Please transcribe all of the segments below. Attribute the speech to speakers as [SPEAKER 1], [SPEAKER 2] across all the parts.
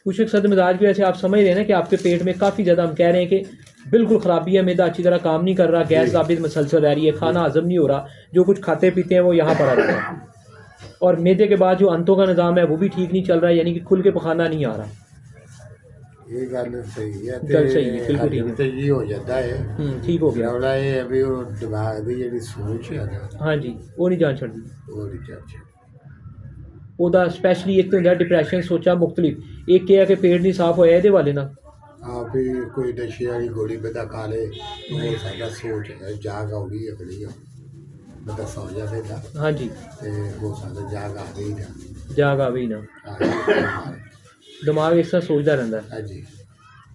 [SPEAKER 1] खुशक सद मिजाज की वजह से आप समझ रहे हैं ना कि आपके पेट में काफ़ी ज़्यादा, हम कह रहे हैं कि बिल्कुल ख़राबी है, मैदा अच्छी तरह काम नहीं कर रहा, गैस साबित मसलसल रह रही है, खाना हजम नहीं हो रहा, जो कुछ खाते पीते हैं वो यहाँ पर आ रहा है। और मैदे के बाद जो अंतों का निज़ाम है वो भी ठीक नहीं चल रहा है, यानी कि खुल के पखाना नहीं आ रहा।
[SPEAKER 2] ये गल सही है,
[SPEAKER 1] गल सही है, बिल्कुल ठीक है।
[SPEAKER 2] तो ये हो जाता है,
[SPEAKER 1] ठीक हो गया।
[SPEAKER 2] रौला ये अभी वो दिमाग की जी सोच है ना,
[SPEAKER 1] हाँ जी, वो नहीं जान छड़ी।
[SPEAKER 2] वो नहीं चाहते
[SPEAKER 1] ਉਹਦਾ ਸਪੈਸ਼ਲੀ ਇੱਕ ਤਾਂ ਹੁੰਦਾ ਡਿਪਰੈਸ਼ਨ, ਸੋਚਾਂ ਮੁਖਤਲਿਫ, ਇੱਕ ਇਹ ਹੈ ਕਿ ਪੇਟ ਨਹੀਂ ਸਾਫ਼ ਹੋਇਆ ਇਹਦੇ ਵਾਲੇ ਨਾਲ।
[SPEAKER 2] आप ही कोई नशे वाली गोली बंदा खा ले तो वो सारा सोच है, जाग आउगी अपनी बंदा सौ जाए था।
[SPEAKER 1] हाँ जी,
[SPEAKER 2] ते हो सकता जाग आ गई ना,
[SPEAKER 1] जाग आवे ही ना, दिमाग इस तरह सोचता रहता है।
[SPEAKER 2] हाँ जी,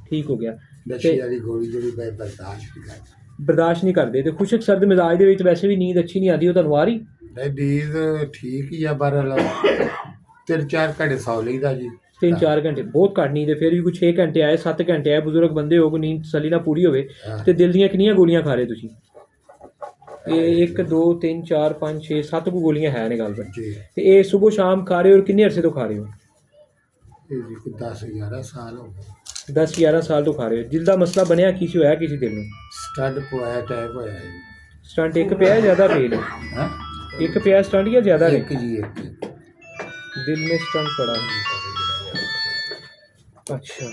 [SPEAKER 1] ठीक हो गया।
[SPEAKER 2] नशे वाली गोली जी मैं बर्दाश्त नहीं करता,
[SPEAKER 1] ਬਰਦਾਸ਼ਤ ਨਹੀਂ ਕਰਦੇ। ਤੇ ਖੁਸ਼ਕ ਸਰਦ ਮਿਜ਼ਾਜ ਦੇ ਵਿੱਚ ਵੈਸੇ ਵੀ ਨੀਂਦ ਅੱਛੀ ਨਹੀਂ ਆਉਂਦੀ, ਉਹ ਤੁਹਾਨੂੰ ਆ ਰਹੀ?
[SPEAKER 2] नहीं नींद ठीक ही है पर 3-4 घंटे सौ लीदा जी।
[SPEAKER 1] 3-4 ਘੰਟੇ ਬਹੁਤ ਘੱਟ ਨੀਂਦ ਹੈ, ਫਿਰ ਵੀ ਕੋਈ 6 ਘੰਟੇ ਆਏ, 7 ਘੰਟੇ ਆਏ, ਬਜ਼ੁਰਗ ਬੰਦੇ ਹੋ, ਨੀਂਦ ਤਸੱਲੀ ਨਾਲ ਪੂਰੀ ਹੋਵੇ। ਤੇ ਦਿਲ ਦੀਆਂ ਕਿੰਨੀਆਂ ਗੋਲੀਆਂ ਖਾ ਰਹੇ ਤੁਸੀਂ? ਇਹ 1 2 3 4 5 6 7 ਕੁ ਗੋਲੀਆਂ ਹੈ ਨੇ ਗੱਲ
[SPEAKER 2] जी।
[SPEAKER 1] ਤੇ ਇਹ ਸਵੇਰ ਸ਼ਾਮ ਖਾ ਰਹੇ ਹੋ, ਔਰ ਕਿੰਨੇ ਅਰਸੇ ਤੋਂ ਖਾ ਰਹੇ ਹੋ?
[SPEAKER 2] ये जी कोई 10-11 साल हो गए।
[SPEAKER 1] 10-11 ਸਾਲ ਤੋਂ ਖਾ ਰਹੇ ਹੋ। ਦਿਲ ਦਾ ਮਸਲਾ ਬਣਿਆ ਕੀ ਸੀ, ਹੋਇਆ ਕਿਸੇ ਦਿਲ ਨੂੰ?
[SPEAKER 2] स्टंट पवाया, अटैक होया है।
[SPEAKER 1] ਸਟੰਟ ਇੱਕ ਪਿਆ ਜ਼ਿਆਦਾ ਪੇ ਨੇ?
[SPEAKER 2] हाँ
[SPEAKER 1] ਇੱਕ ਪਿਆ ਸਟੰਟ ਜਾਂ ਜ਼ਿਆਦਾ ਨੇ?
[SPEAKER 2] एक जी एक
[SPEAKER 1] दिल में स्टंट पड़ा है। अच्छा,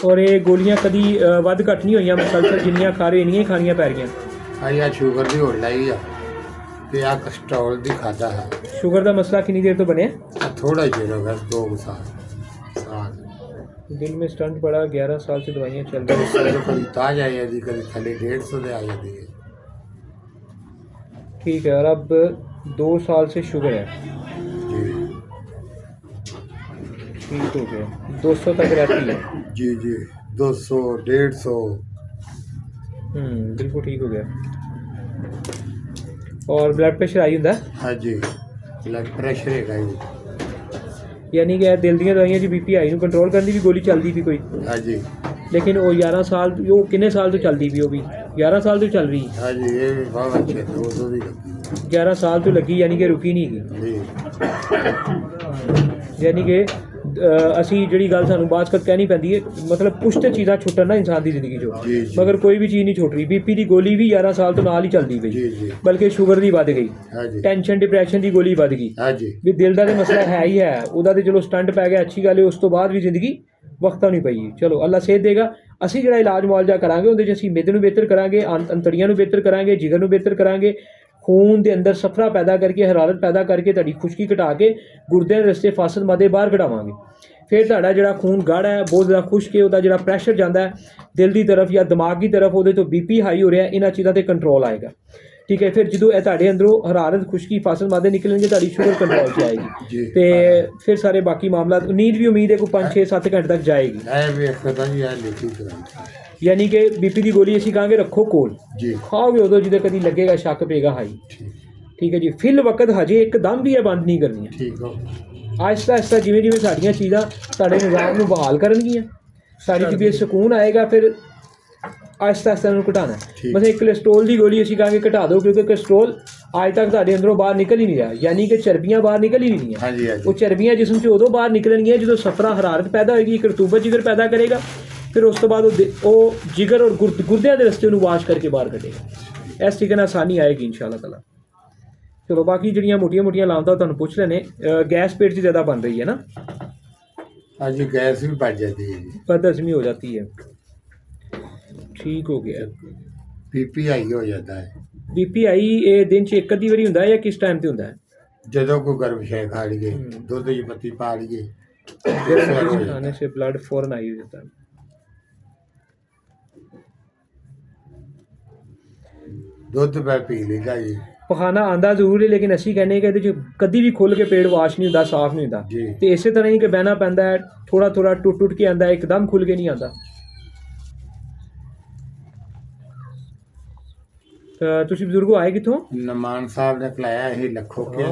[SPEAKER 1] और ये गोलियां कदी वध घट नहीं हुई मसलसल, जिन्नियां खा रहे इन्नियां ही खानियां पै रही?
[SPEAKER 2] आया शुगर की होड़ लाई आ ते आ कोलेस्ट्रॉल दी खादा है।
[SPEAKER 1] शुगर का मसला कितनी देर तो बने?
[SPEAKER 2] थोड़ा ही देर हो गया, 2 साल।
[SPEAKER 1] दिल में स्टंट पड़ा, 11 साल से दवाइयाँ चल रही हैं।
[SPEAKER 2] कभी ताज आई है जी, कभी थले 150 से आ जाती है।
[SPEAKER 1] ठीक है, और अब 2 साल से शुगर है?
[SPEAKER 2] जी
[SPEAKER 1] ठीक हो गया। 200 तक रहती है?
[SPEAKER 2] जी जी, 200 150।
[SPEAKER 1] बिल्कुल ठीक हो गया। और ब्लड प्रेशर आई होंगे?
[SPEAKER 2] हाँ जी, ब्लड प्रेशर है जी।
[SPEAKER 1] यानी कि दिल दी दवाइयां जी बीपी हाई कंट्रोल करने की भी गोली चलती भी कोई?
[SPEAKER 2] हाँ जी।
[SPEAKER 1] लेकिन वो 11 साल, वो कितने साल तो चलती भी, वो भी 11 साल तो चल रही?
[SPEAKER 2] हाँ जी, ये भी बहुत अच्छे थे, वो तो भी लगी
[SPEAKER 1] 11 साल तो लगी, यानी कि रुकी नहीं गई।
[SPEAKER 2] जी।
[SPEAKER 1] यानी कि ਅਸੀਂ ਜਿਹੜੀ ਗੱਲ ਸਾਨੂੰ ਬਾਅਦ ਕਦ ਕਹਿਣੀ ਪੈਂਦੀ ਹੈ, ਮਤਲਬ ਕੁਛ ਤੇ ਚੀਜ਼ਾਂ ਛੁੱਟਣ ਨਾ ਇਨਸਾਨ ਦੀ ਜ਼ਿੰਦਗੀ ਚੋਂ, ਮਗਰ ਕੋਈ ਵੀ ਚੀਜ਼ ਨਹੀਂ ਛੁੱਟ ਰਹੀ। ਬੀਪੀ ਦੀ ਗੋਲੀ ਵੀ 11 ਸਾਲ ਤੋਂ ਨਾਲ ਹੀ ਚੱਲਦੀ ਪਈ, ਬਲਕਿ ਸ਼ੂਗਰ ਦੀ ਵੱਧ ਗਈ, ਟੈਨਸ਼ਨ ਡਿਪਰੈਸ਼ਨ ਦੀ ਗੋਲੀ ਵੱਧ ਗਈ, ਵੀ ਦਿਲ ਦਾ ਤੇ ਮਸਲਾ ਹੈ ਹੀ ਹੈ। ਉਹਦਾ ਤੇ ਚਲੋ ਸਟੰਟ ਪੈ ਗਿਆ, ਅੱਛੀ ਗੱਲ ਹੈ, ਉਸ ਤੋਂ ਬਾਅਦ ਵੀ ਜ਼ਿੰਦਗੀ ਵਕਤਾਂ ਨਹੀਂ ਪਈ। ਚਲੋ ਅੱਲਾ ਸਿਹਤ ਦੇਗਾ। ਅਸੀਂ ਜਿਹੜਾ ਇਲਾਜ ਮੁਆਲਜਾ ਕਰਾਂਗੇ ਉਹਦੇ 'ਚ ਅਸੀਂ ਮਿੱਦ ਨੂੰ ਬਿਹਤਰ ਕਰਾਂਗੇ, ਅੰਤੜੀਆਂ ਨੂੰ ਬਿਹਤਰ ਕਰਾਂਗੇ, ਜਿਗਰ ਨੂੰ ਬਿਹਤਰ ਕਰਾਂਗੇ, ਖੂਨ ਦੇ ਅੰਦਰ ਸਫਰਾ ਪੈਦਾ ਕਰਕੇ, ਹਰਾਰਤ ਪੈਦਾ ਕਰਕੇ, ਤੁਹਾਡੀ ਖੁਸ਼ਕੀ ਘਟਾ ਕੇ ਗੁਰਦੇ ਦੇ ਰਸਤੇ ਫਾਸਦ ਮਾਦੇ ਬਾਹਰ ਕਢਾਵਾਂਗੇ। ਫਿਰ ਤੁਹਾਡਾ ਜਿਹੜਾ ਖੂਨ ਗਾੜਾ ਹੈ, ਬਹੁਤ ਜ਼ਿਆਦਾ ਖੁਸ਼ਕ ਹੈ, ਉਹਦਾ ਜਿਹੜਾ ਪ੍ਰੈਸ਼ਰ ਜਾਂਦਾ ਹੈ ਦਿਲ ਦੀ ਤਰਫ ਜਾਂ ਦਿਮਾਗ ਦੀ ਤਰਫ, ਉਹਦੇ ਤੋਂ ਬੀਪੀ ਹਾਈ ਹੋ ਰਿਹਾ, ਇਹਨਾਂ ਚੀਜ਼ਾਂ 'ਤੇ ਕੰਟਰੋਲ ਆਏਗਾ। ਠੀਕ ਹੈ, ਫਿਰ ਜਦੋਂ ਇਹ ਤੁਹਾਡੇ ਅੰਦਰੋਂ ਹਰਾਰਤ ਖੁਸ਼ਕੀ ਫਾਸਦ ਮਾਦੇ ਨਿਕਲਣਗੇ, ਤੁਹਾਡੀ ਸ਼ੂਗਰ ਕੰਟਰੋਲ 'ਚ ਆਏਗੀ, ਤੇ ਫਿਰ ਸਾਰੇ ਬਾਕੀ ਮਾਮਲਾ। ਨੀਂਦ ਵੀ ਉਮੀਦ ਹੈ ਕੋਈ 5-6-7 ਘੰਟੇ ਤੱਕ ਜਾਏਗੀ। यानी कि बीपी की गोली असी कहेंगे रखो कोल, खाओगे उदों जो कभी लगेगा शक पेगा हाई। ठीक है जी, फिल वक्त हजे एकदम भी बंद नहीं करनी है। आहिस्ता आहिस्ता जिमें जिमें साड़ियाँ चीज़ां साढ़े निज़ाम को बहाल करनगियां, साड़ी तबीयत सुकून आएगा, फिर आहिस्ता आहिस्ता उन्होंने घटाना है। मतलब एक कोलेस्ट्रोल की गोली असी कहेंगे घटा दो, क्योंकि कोलेस्ट्रोल आज तक तुहाडे अंदरों बाहर निकल ही नहीं रहा, यानी कि चर्बियाँ बाहर निकल ही नहीं रही। वो चर्बियाँ जिसम से उदों बाहर निकलणगियां जो सफरा हरारत पैदा होएगी, एक रतूबत जिगर पैदा करेगा, फिर उस तो बाद वो जिगर और गुर्दियां के रस्ते उन्होंने वाश करके बाहर कटेगा। इस तरीके आसानी आएगी इंशाअल्लाह ताला। चलो बाकी जड़ियाँ मोटिया मोटिया लामता तुहानूं पुछ लेने। गैस पेट से ज़्यादा बन रही है ना?
[SPEAKER 2] हाँ जी, गैस भी बढ़ जाती है,
[SPEAKER 1] बदहज़मी हो जाती है। ठीक हो गया।
[SPEAKER 2] बीपी हाई हो जाता है।
[SPEAKER 1] बीपी हाई ये दिन च एक अद्धी बारी हुंदा है या किस टाइम ते हुंदा है?
[SPEAKER 2] जदों कोई गर्म शय खा लीए, दुध की पत्ती पा लीए,
[SPEAKER 1] खाने से ब्लड फौरन हाई हो जाता है।
[SPEAKER 2] दुध मैं पी लीदा जी।
[SPEAKER 1] पखाना आंदा जरूर है, लेकिन असी कहने कि कभी भी खुल के पेट वाश नहीं होता, साफ नहीं होता, तो इस तरह ही कि बहना पैंदा है, थोड़ा थोड़ा टुट टुट के आंदा है, एकदम खुल के नहीं आता। ਤੁਸੀਂ ਬਜ਼ੁਰਗੋ ਆਏ ਕਿੱਥੋਂ?
[SPEAKER 2] ਨਮਾਨ ਸਾਹਿਬ ਨੇ ਖਲਾਇਆ ਇਹ ਲੱਖੋ ਕੇ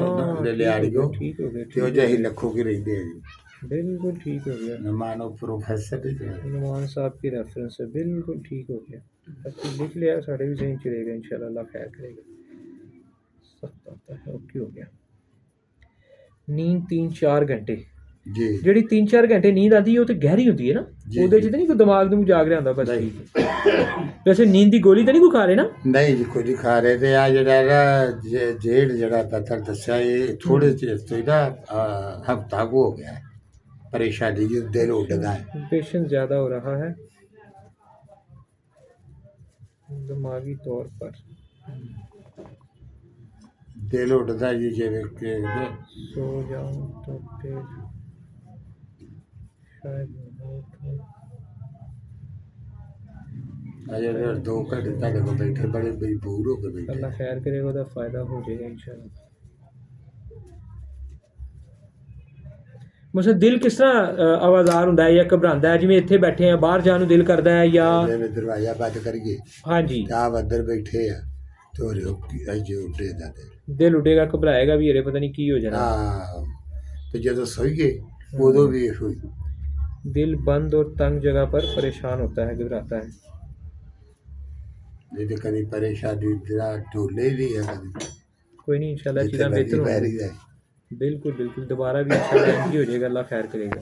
[SPEAKER 2] ਲਿਆੜੀਓ। ਠੀਕ ਹੋ ਗਿਆ। ਤੇ ਉਹ ਜਿਹੀ ਲੱਖੋ ਕੇ ਰਹਿੰਦੇ ਆ ਜੀ।
[SPEAKER 1] बिल्कुल ठीक हो गया।
[SPEAKER 2] नमानो प्रोफेसर
[SPEAKER 1] नमान साहब की रेफरेंस है, बिल्कुल ठीक हो गया। अब लिख लिया, साढ़े भी सही चलेगा इंशाल्लाह, अल्लाह खैर करेगा। सब आता है, ओके हो गया। नींद 3-4 घंटे
[SPEAKER 2] ਜੀ
[SPEAKER 1] ਜਿਹੜੀ 3-4 ਘੰਟੇ ਨੀਂਦ ਆਉਂਦੀ ਹੈ ਉਹ ਤੇ ਗਹਿਰੀ ਹੁੰਦੀ ਹੈ ਨਾ,
[SPEAKER 2] ਜੀ,
[SPEAKER 1] ਉਹਦੇ 'ਚ
[SPEAKER 2] ਜੀ।
[SPEAKER 1] ਤਾਂ ਨਹੀਂ ਕੋਈ ਦਿਮਾਗ ਨੂੰ ਜਾਗ ਰਿਹਾ ਹੁੰਦਾ ਬਸ
[SPEAKER 2] ਨਹੀਂ।
[SPEAKER 1] ਠੀਕ। ਵੈਸੇ ਨੀਂਦ ਦੀ ਗੋਲੀ ਤਾਂ ਨਹੀਂ ਕੋਈ ਖਾ ਰਹੇ ਨਾ?
[SPEAKER 2] ਨਹੀਂ ਜੀ ਕੋਈ ਨਹੀਂ ਖਾ ਰਹੇ ਤੇ ਆ ਜਿਹੜਾ ਨਾ ਜੇੜ ਜਿਹੜਾ ਪੱਥਰ ਦੱਸਿਆ ਇਹ ਥੋੜੇ ਚਿਰ ਤੋਂ ਹੀ ਨਾ ਹਫ਼ਤਾ ਕੁ ਹੋ ਗਿਆ ਹੈ। ਪਰੇਸ਼ਾਨੀ ਜੀ ਦਿਲ ਉੱਡਦਾ ਹੈ।
[SPEAKER 1] पेशेंस ज़्यादा हो रहा है दिमागी तौर पर।
[SPEAKER 2] ਦਿਲ ਉੱਡਦਾ ਜੀ ਜਿਵੇਂ ਕਿ
[SPEAKER 1] सो जाऊं तो फिर शायद मैं उठूं।
[SPEAKER 2] ਅਜੇ 2 ਘੰਟੇ ਤੁਹਾਡੇ ਕੋਲ ਬੈਠੇ ਬੜੇ ਮਜਬੂਰ ਹੋ ਕੇ ਬੈਠੇ
[SPEAKER 1] अल्लाह खैर करेगा, ਉਹਦਾ ਫਾਇਦਾ ਹੋ ਜਾਏਗਾ इंशाल्लाह। ਮਤਲਬ ਦਿਲ ਕਿਸ ਤਰ੍ਹਾਂ ਆਵਾਜ਼ਾਰ ਹੁੰਦਾ ਹੈ ਜਾਂ ਘਬਰਾਉਂਦਾ ਹੈ? ਜਿਵੇਂ ਇੱਥੇ ਬੈਠੇ ਆ, ਬਾਹਰ ਜਾਣ ਨੂੰ ਦਿਲ ਕਰਦਾ ਹੈ ਜਾਂ?
[SPEAKER 2] ਜਿਵੇਂ ਦਰਵਾਜ਼ਾ ਬੰਦ ਕਰੀਏ
[SPEAKER 1] ਹਾਂਜੀ,
[SPEAKER 2] ਤਾਂ ਆਪ ਅੰਦਰ ਬੈਠੇ ਆ ਤੇ ਰੋਕੀ ਅਜੇ ਉੱਡੇ ਜਾਂਦੇ
[SPEAKER 1] ਦਿਲ ਉੱਡੇਗਾ, ਘਬਰਾਏਗਾ ਵੀ, ਅਰੇ ਪਤਾ ਨਹੀਂ ਕੀ ਹੋ ਜਾਣਾ।
[SPEAKER 2] ਹਾਂ ਤੇ ਜਦੋਂ ਸੋਈਏ ਉਦੋਂ ਵੀ ਇਹੋ ਹੀ
[SPEAKER 1] दिल बंद और तंग जगह पर परेशान होता है, घबराता है।
[SPEAKER 2] नहीं तो कभी परेशानी जरा ढोले ही नहीं है कभी
[SPEAKER 1] कोई नहीं, इंशाल्लाह चीज़ें
[SPEAKER 2] जितने
[SPEAKER 1] बेहतर
[SPEAKER 2] मर्जी
[SPEAKER 1] होंगी।
[SPEAKER 2] बैठ जाए
[SPEAKER 1] बिल्कुल बिल्कुल, दोबारा भी इंशाल्लाह हो जाएगा, अल्लाह खैर करेगा।